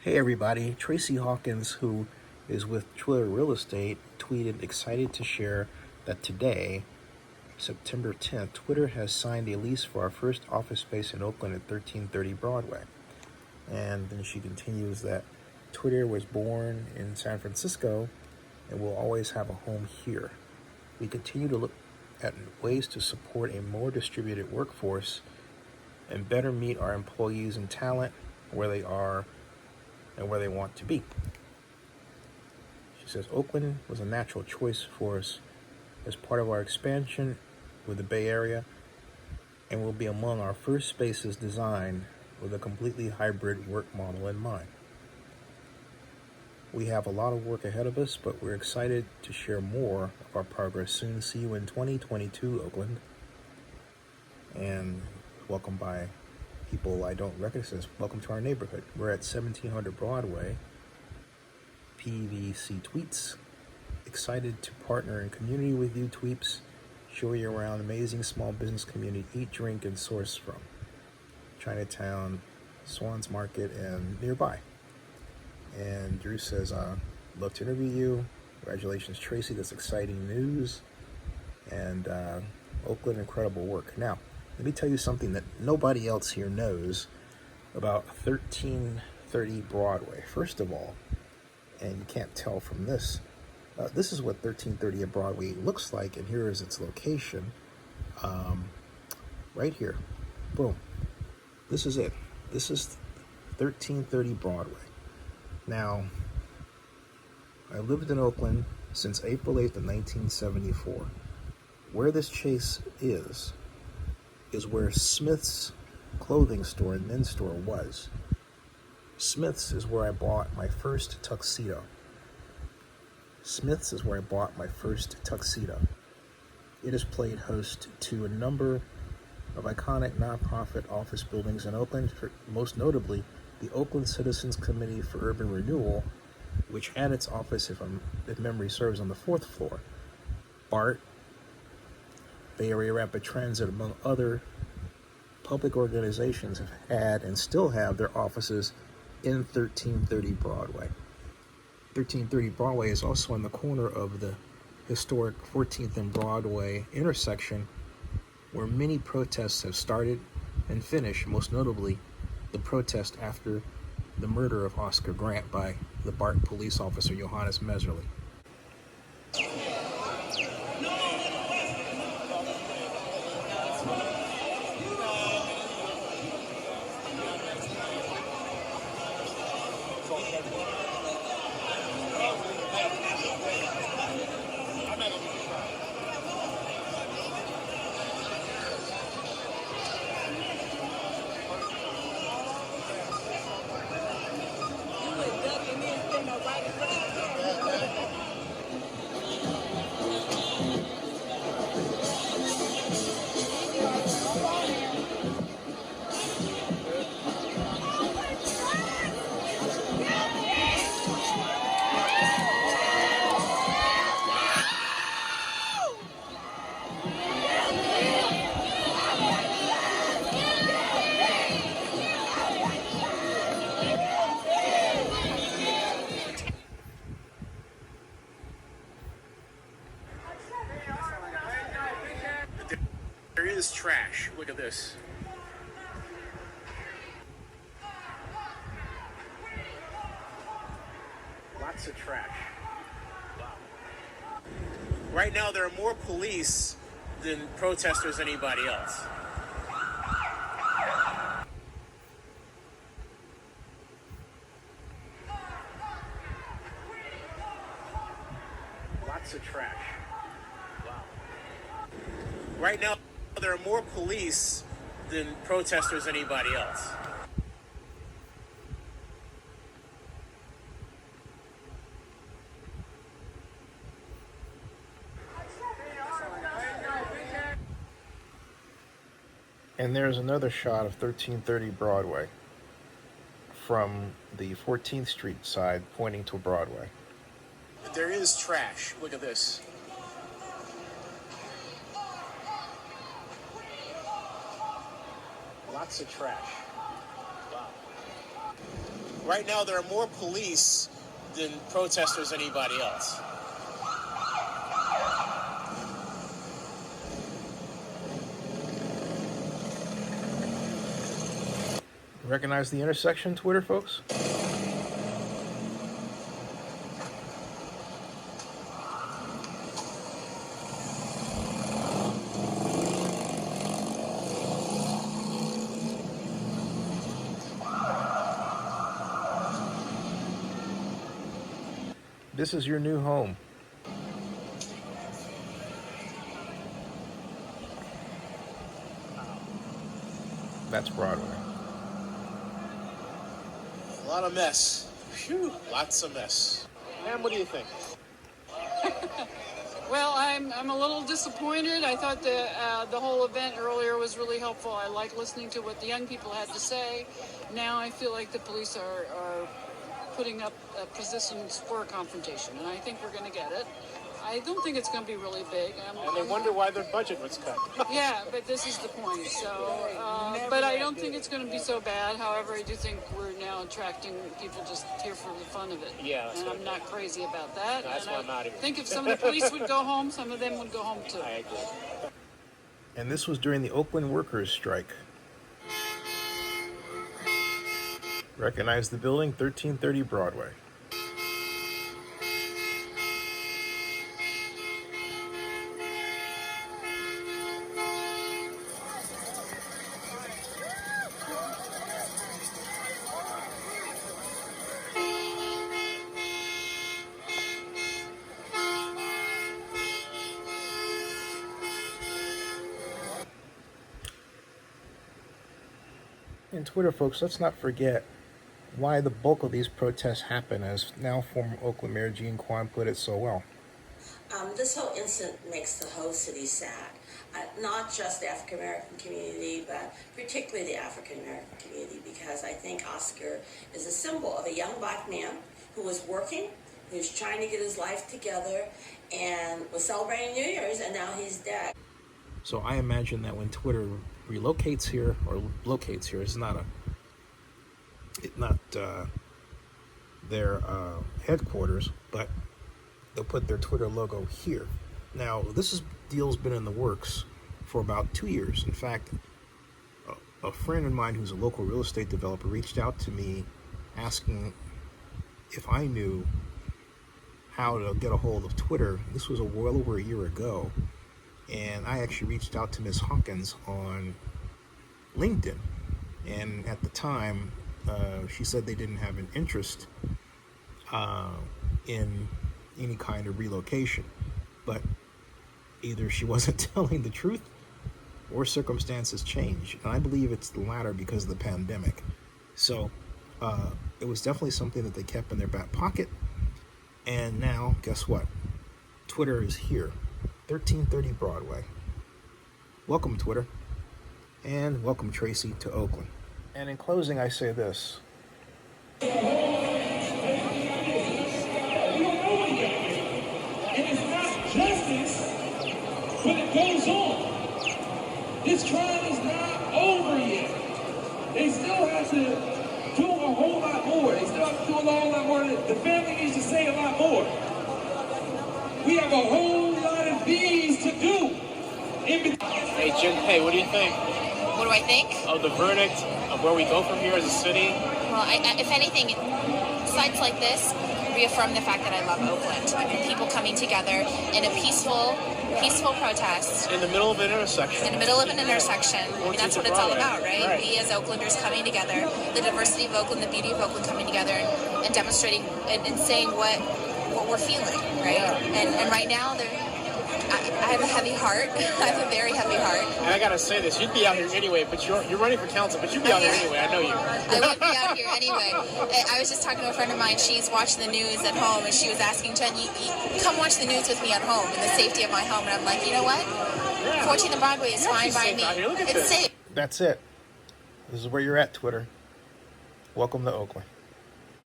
Hey everybody, Tracy Hawkins, who is with Twitter Real Estate, tweeted excited to share that today, September 10th, Twitter has signed a lease for our first office space in Oakland at 1330 Broadway. And then she continues that Twitter was born in San Francisco and will always have a home here. We continue to look at ways to support a more distributed workforce and better meet our employees and talent where they are and where they want to be. She says Oakland was a natural choice for us as part of our expansion with the Bay Area and will be among our first spaces designed with a completely hybrid work model in mind. We have a lot of work ahead of us, but we're excited to share more of our progress soon. See you in 2022, Oakland. And welcome by people I don't recognize. Welcome to our neighborhood. We're at 1700 Broadway. PVC Tweets. Excited to partner in community with you, Tweeps. Show you around amazing small business community. Eat, drink, and source from Chinatown, Swans Market, and nearby. And Drew says, love to interview you. Congratulations, Tracy. That's exciting news. And Oakland, incredible work. Now, let me tell you something that nobody else here knows about 1330 Broadway. First of all, and you can't tell from this, this is what 1330 Broadway looks like, and here is its location. Right here. Boom. This is it. This is 1330 Broadway. Now, I lived in Oakland since April 8th of 1974. Where this chase is where Smith's clothing store and men's store was. Smith's is where I bought my first tuxedo. Smith's is where I bought my first tuxedo. It has played host to a number of iconic nonprofit office buildings in Oakland, most notably the Oakland Citizens Committee for Urban Renewal, which had its office, if memory serves, on the 4th floor. BART, Bay Area Rapid Transit, among other public organizations, have had and still have their offices in 1330 Broadway. 1330 Broadway is also on the corner of the historic 14th and Broadway intersection, where many protests have started and finished, most notably the protest after the murder of Oscar Grant by the BART police officer Johannes Meserly. There is trash. Look at this. Lots of trash. Wow. Right now, there are more police than protesters anybody else. Lots of trash. Wow. Right now, there are more police than protesters anybody else. And there's another shot of 1330 Broadway from the 14th Street side pointing to Broadway. There is trash. Look at this. Lots of trash. Wow. Right now, there are more police than protesters anybody else. Recognize the intersection, Twitter folks? This is your new home. That's Broadway. A lot of mess. Phew, lots of mess. Pam, what do you think? Well, I'm a little disappointed. I thought the whole event earlier was really helpful. I like listening to what the young people had to say. Now I feel like the police are putting up positions for a confrontation, and I think we're going to get it. I don't think it's going to be really big. And they wonder why their budget was cut. Yeah, but this is the point. So, but I don't think it's going to be so bad. However, I do think we're now attracting people just here for the fun of it. Yeah, and I'm not crazy about that. That's why I'm not even. I think if some of the police would go home, some of them would go home too. I agree. And this was during the Oakland workers' strike. Recognize the building, 1330 Broadway. And Twitter folks, let's not forget why the bulk of these protests happen, as now former Oakland Mayor Jean Quan put it so well. This whole incident makes the whole city sad. Not just the African American community, but particularly the African American community, because I think Oscar is a symbol of a young black man who was working, who was trying to get his life together, and was celebrating New Year's, and now he's dead. So I imagine that when Twitter relocates here, or locates here, it's not their headquarters, but they'll put their Twitter logo here. Now, this deal's been in the works for about 2 years. In fact, a friend of mine who's a local real estate developer reached out to me asking if I knew how to get a hold of Twitter. This was well over a year ago. And I actually reached out to Ms. Hawkins on LinkedIn. And at the time, she said they didn't have an interest in any kind of relocation. But either she wasn't telling the truth or circumstances changed. And I believe it's the latter because of the pandemic. So it was definitely something that they kept in their back pocket. And now, guess what? Twitter is here. 1330 Broadway. Welcome, Twitter. And welcome, Tracy, to Oakland. And in closing, I say this. And it's not justice, but it goes on. This trial is not over yet. They still have to do a whole lot more. They still have to do a whole lot more. The family needs to say a lot more. We have a whole lot of things to do. Hey, Jim, hey, what do you think? What do I think? Of the verdict, of where we go from here as a city? Well, if anything, signs like this reaffirm the fact that I love Oakland. I mean, people coming together in a peaceful protest. In the middle of an intersection. In the middle of an intersection. I mean, that's what it's all about, right? We as Oaklanders coming together, the diversity of Oakland, the beauty of Oakland coming together and demonstrating and saying what we're feeling, right? And right now, I have a heavy heart. I have a very heavy heart. And I gotta say this, you'd be out here anyway, but you're running for council, but you'd be out here anyway, I know you. I would be out here anyway. I was just talking to a friend of mine, she's watching the news at home, and she was asking, Jen, you come watch the news with me at home, in the safety of my home, and I'm like, you know what? 14th and Broadway is fine by me. It's safe. That's it. This is where you're at, Twitter. Welcome to Oakland.